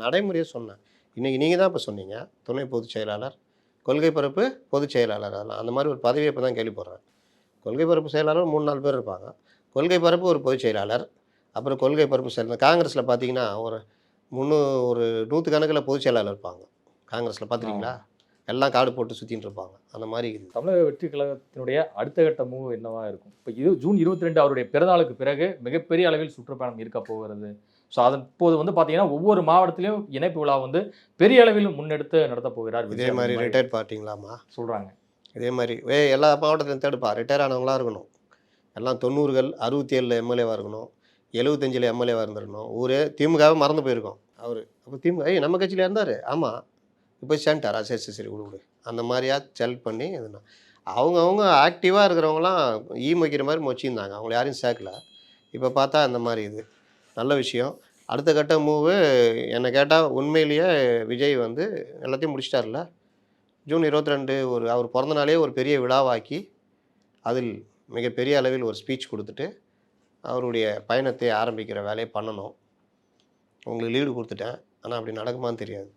நடைமுறையை சொன்னேன். இன்றைக்கி நீங்கள் தான் இப்போ சொன்னீங்க. துணை பொதுச் செயலாளர், கொள்கை பரப்பு பொதுச் செயலாளர். அதெல்லாம் அந்த மாதிரி ஒரு பதவியை இப்போ தான் கேள்விப்படுறேன். கொள்கை பரப்பு செயலாளர் 3 4 பேர் இருப்பாங்க. கொள்கை பரப்பு ஒரு பொதுச் செயலாளர், அப்புறம் கொள்கை பரப்பு செயலாளர். காங்கிரஸில் பார்த்தீங்கன்னா ஒரு ஒரு 100 கணக்கில் பொதுச் செயலாளர் இருப்பாங்க. காங்கிரஸில் பார்த்துருக்கீங்களா? எல்லாம் கார்டு போட்டு சுற்றின்னு இருப்பாங்க. அந்த மாதிரி இருக்குது. தமிழக வெற்றி கழகத்தினுடைய அடுத்த கட்ட மூவ் என்னவா இருக்கும்? இப்போ ஜூன் 22 அவருடைய பிறந்தநாளுக்கு பிறகு மிகப்பெரிய அளவில் சுற்றுப்பயணம் இருக்க போகிறது. ஸோ அதன் போது வந்து பார்த்தீங்கன்னா ஒவ்வொரு மாவட்டத்திலையும் இணைப்பு விழா வந்து பெரிய அளவில் முன்னெடுத்து நடத்த போகிறார். இதே மாதிரி ரிட்டையர்ட் பார்ட்டிங்களாமா சொல்கிறாங்க. இதே மாதிரி எல்லா மாவட்டத்திலும் தேடுப்பா ரிட்டையர் ஆனவங்களாம் இருக்கணும். எல்லாம் 90கள் 67 எம்எல்ஏவாக இருக்கணும், 75 எம்எல்ஏவாக இருந்திருக்கணும். ஊரே திமுகவை மறந்து போயிருக்கோம் அவர். அப்போ திமுக நம்ம கட்சியில் இருந்தார். ஆமாம், இப்போ சேர்ந்துட்டாரா? சரி சரி விடு. அந்த மாதிரியா செலக்ட் பண்ணி இதுனா அவங்க ஆக்டிவாக இருக்கிறவங்களாம் மொய்க்கிற மாதிரி மொச்சிருந்தாங்க. அவங்கள யாரையும் சேர்க்கல. இப்போ பார்த்தா அந்த மாதிரி இது நல்ல விஷயம். அடுத்த கட்ட மூவு என்னை கேட்டால் உண்மையிலேயே விஜய் வந்து எல்லாத்தையும் முடிச்சிட்டார்ல. ஜூன் 22 அவர் பிறந்த நாளே ஒரு பெரிய விழாவாக்கி அதில் மிகப்பெரிய அளவில் ஒரு ஸ்பீச் கொடுத்துட்டு அவருடைய பயணத்தை ஆரம்பிக்கிற வேலையை பண்ணணும். உங்களுக்கு லீடு கொடுத்துட்டேன், ஆனால் அப்படி நடக்குமான்னு தெரியாது.